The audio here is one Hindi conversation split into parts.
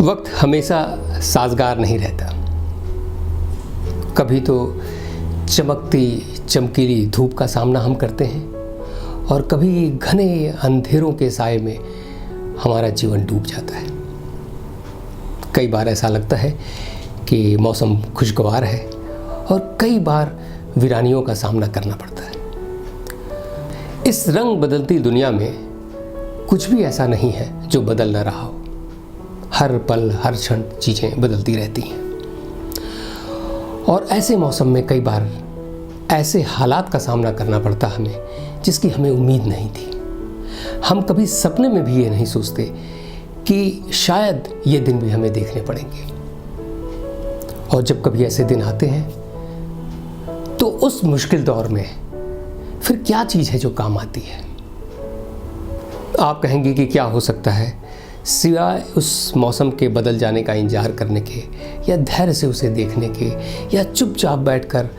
वक्त हमेशा साजगार नहीं रहता। कभी तो चमकती चमकीली धूप का सामना हम करते हैं और कभी घने अंधेरों के साए में हमारा जीवन डूब जाता है। कई बार ऐसा लगता है कि मौसम खुशगवार है और कई बार वीरानियों का सामना करना पड़ता है। इस रंग बदलती दुनिया में कुछ भी ऐसा नहीं है जो बदल न रहा हो। हर पल हर क्षण चीज़ें बदलती रहती हैं और ऐसे मौसम में कई बार ऐसे हालात का सामना करना पड़ता हमें जिसकी हमें उम्मीद नहीं थी। हम कभी सपने में भी ये नहीं सोचते कि शायद ये दिन भी हमें देखने पड़ेंगे। और जब कभी ऐसे दिन आते हैं तो उस मुश्किल दौर में फिर क्या चीज़ है जो काम आती है। आप कहेंगे कि क्या हो सकता है सिवाय उस मौसम के बदल जाने का इंतजार करने के, या धैर्य से उसे देखने के, या चुपचाप बैठकर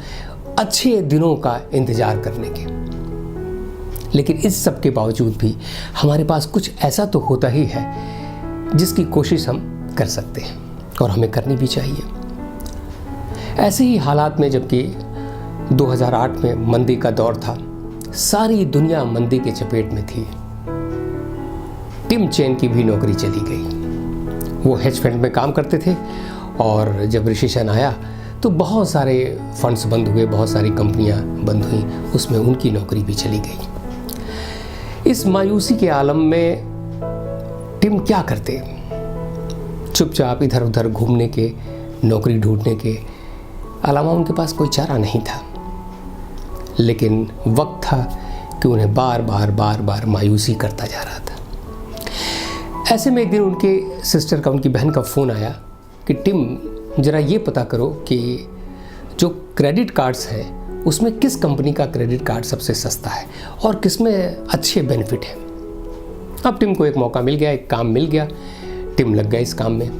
अच्छे दिनों का इंतजार करने के। लेकिन इस सब के बावजूद भी हमारे पास कुछ ऐसा तो होता ही है जिसकी कोशिश हम कर सकते हैं और हमें करनी भी चाहिए। ऐसे ही हालात में जबकि 2008 में मंदी का दौर था, सारी दुनिया मंदी के चपेट में थी, टिम चेन की भी नौकरी चली गई। वो हेज फंड में काम करते थे और जब रिसेशन आया तो बहुत सारे फंड्स बंद हुए, बहुत सारी कंपनियां बंद हुई, उसमें उनकी नौकरी भी चली गई। इस मायूसी के आलम में टिम क्या करते? चुपचाप इधर उधर घूमने के, नौकरी ढूंढने के अलावा उनके पास कोई चारा नहीं था। लेकिन वक्त था कि उन्हें बार बार मायूसी करता जा रहा था। ऐसे में एक दिन उनके सिस्टर का, उनकी बहन का फ़ोन आया कि टिम ज़रा ये पता करो कि जो क्रेडिट कार्ड्स हैं उसमें किस कंपनी का क्रेडिट कार्ड सबसे सस्ता है और किस में अच्छे बेनिफिट हैं। अब टिम को एक मौका मिल गया, एक काम मिल गया, टिम लग गया इस काम में।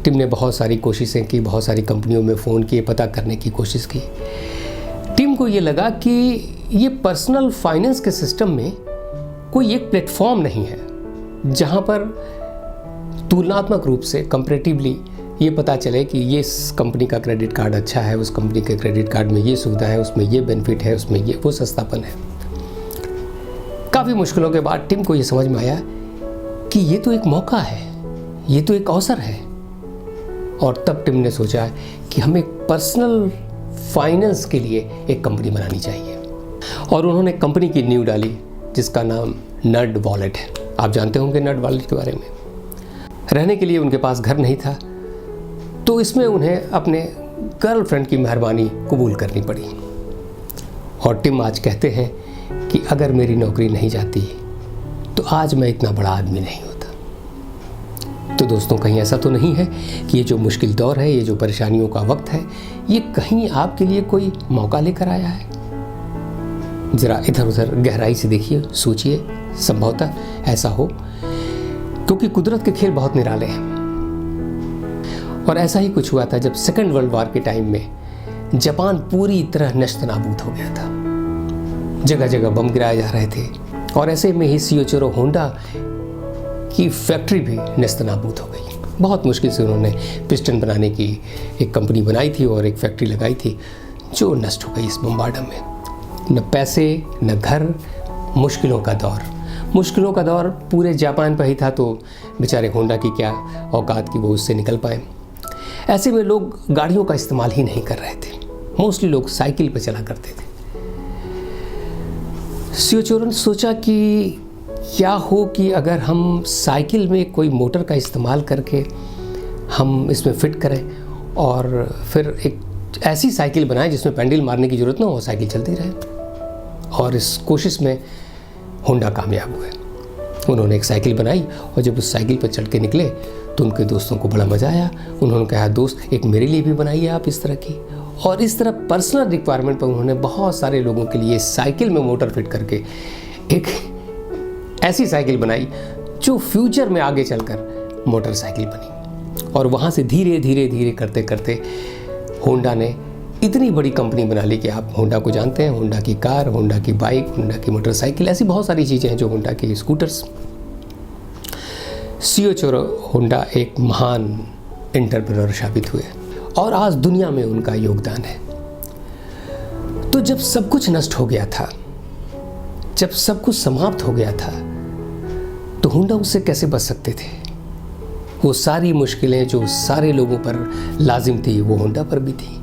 टिम ने बहुत सारी कोशिशें की, बहुत सारी कंपनियों में फ़ोन किए, पता करने की कोशिश की। टिम को ये लगा कि ये पर्सनल फाइनेंस के सिस्टम में कोई एक प्लेटफॉर्म नहीं है जहाँ पर तुलनात्मक रूप से कंपैरेटिवली ये पता चले कि ये इस कंपनी का क्रेडिट कार्ड अच्छा है, उस कंपनी के क्रेडिट कार्ड में ये सुविधा है, उसमें ये बेनिफिट है, उसमें ये वो सस्तापन है। काफ़ी मुश्किलों के बाद टिम को ये समझ में आया कि ये तो एक मौका है, ये तो एक अवसर है। और तब टिम ने सोचा कि हमें पर्सनल फाइनेंस के लिए एक कंपनी बनानी चाहिए और उन्होंने कंपनी की नींव डाली जिसका नाम नर्ड वॉलेट है। आप जानते होंगे नर्ड वॉलेट के बारे में। रहने के लिए उनके पास घर नहीं था तो इसमें उन्हें अपने गर्लफ्रेंड की मेहरबानी कबूल करनी पड़ी। और टिम आज कहते हैं कि अगर मेरी नौकरी नहीं जाती तो आज मैं इतना बड़ा आदमी नहीं होता। तो दोस्तों, कहीं ऐसा तो नहीं है कि ये जो मुश्किल दौर है, ये जो परेशानियों का वक्त है, ये कहीं आपके लिए कोई मौका लेकर आया है? ज़रा इधर उधर गहराई से देखिए, सोचिए, संभवतः ऐसा हो, क्योंकि कुदरत के खेल बहुत निराले हैं। और ऐसा ही कुछ हुआ था जब सेकेंड वर्ल्ड वॉर के टाइम में जापान पूरी तरह नष्ट नाबूद हो गया था। जगह जगह बम गिराए जा रहे थे और ऐसे में ही सियोचिरो होंडा की फैक्ट्री भी नष्ट नाबूद हो गई। बहुत मुश्किल से उन्होंने पिस्टन बनाने की एक कंपनी बनाई थी और एक फैक्ट्री लगाई थी जो नष्ट हो गई इस बम्बार्डम में। न पैसे न घर, मुश्किलों का दौर पूरे जापान पर ही था। तो बेचारे होंडा की क्या औकात की वो उससे निकल पाए। ऐसे में लोग गाड़ियों का इस्तेमाल ही नहीं कर रहे थे, मोस्टली लोग साइकिल पर चला करते थे। सियोचिरो ने सोचा कि क्या हो कि अगर हम साइकिल में कोई मोटर का इस्तेमाल करके हम इसमें फिट करें और फिर एक ऐसी साइकिल बनाएं जिसमें पेंडल मारने की ज़रूरत ना हो, साइकिल चलती रहे। और इस कोशिश में होंडा कामयाब हुए। उन्होंने एक साइकिल बनाई और जब उस साइकिल पर चढ़ के निकले तो उनके दोस्तों को बड़ा मज़ा आया। उन्होंने कहा, दोस्त एक मेरे लिए भी बनाइए आप इस तरह की। और इस तरह पर्सनल रिक्वायरमेंट पर उन्होंने बहुत सारे लोगों के लिए साइकिल में मोटर फिट करके एक ऐसी साइकिल बनाई जो फ्यूचर में आगे चलकर मोटरसाइकिल बनी। और वहाँ से धीरे धीरे करते करते होंडा ने इतनी बड़ी कंपनी बना ली कि आप होंडा को जानते हैं, होंडा की कार, होंडा की बाइक, होंडा की मोटरसाइकिल, ऐसी बहुत सारी चीज़ें हैं जो होंडा के स्कूटर्स। शियोचिरो होंडा एक महान एंटरप्रेन्योर साबित हुए और आज दुनिया में उनका योगदान है। तो जब सब कुछ नष्ट हो गया था, जब सब कुछ समाप्त हो गया था, तो होंडा उससे कैसे बच सकते थे? वो सारी मुश्किलें जो सारे लोगों पर लाजिम थी वो होंडा पर भी थी,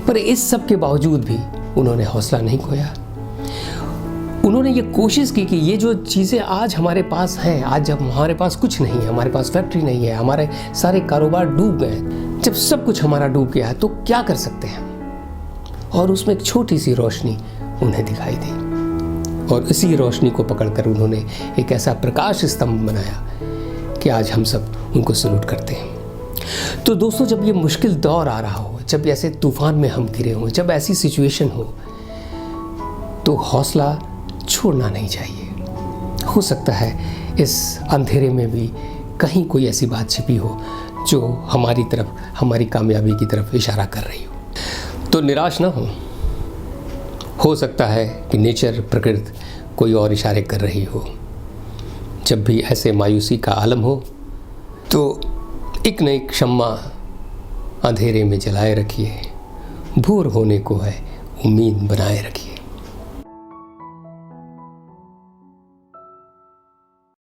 पर इस सब के बावजूद भी उन्होंने हौसला नहीं खोया। उन्होंने ये कोशिश की कि ये जो चीज़ें आज हमारे पास हैं, आज जब हमारे पास कुछ नहीं है, हमारे पास फैक्ट्री नहीं है, हमारे सारे कारोबार डूब गए, जब सब कुछ हमारा डूब गया है तो क्या कर सकते हैं? और उसमें एक छोटी सी रोशनी उन्हें दिखाई दी और इसी रोशनी को पकड़कर उन्होंने एक ऐसा प्रकाश स्तंभ बनाया कि आज हम सब उनको सैल्यूट करते हैं। तो दोस्तों, जब ये मुश्किल दौर आ रहा हो, जब ऐसे तूफान में हम घिरे हों, जब ऐसी सिचुएशन हो, तो हौसला छोड़ना नहीं चाहिए। हो सकता है इस अंधेरे में भी कहीं कोई ऐसी बात छिपी हो जो हमारी तरफ, हमारी कामयाबी की तरफ इशारा कर रही हो। तो निराश ना हो सकता है कि नेचर, प्रकृति कोई और इशारे कर रही हो। जब भी ऐसे मायूसी का आलम हो तो एक न एक शम्मा अंधेरे में जलाए रखिए, भोर होने को है, उम्मीद बनाए रखिए।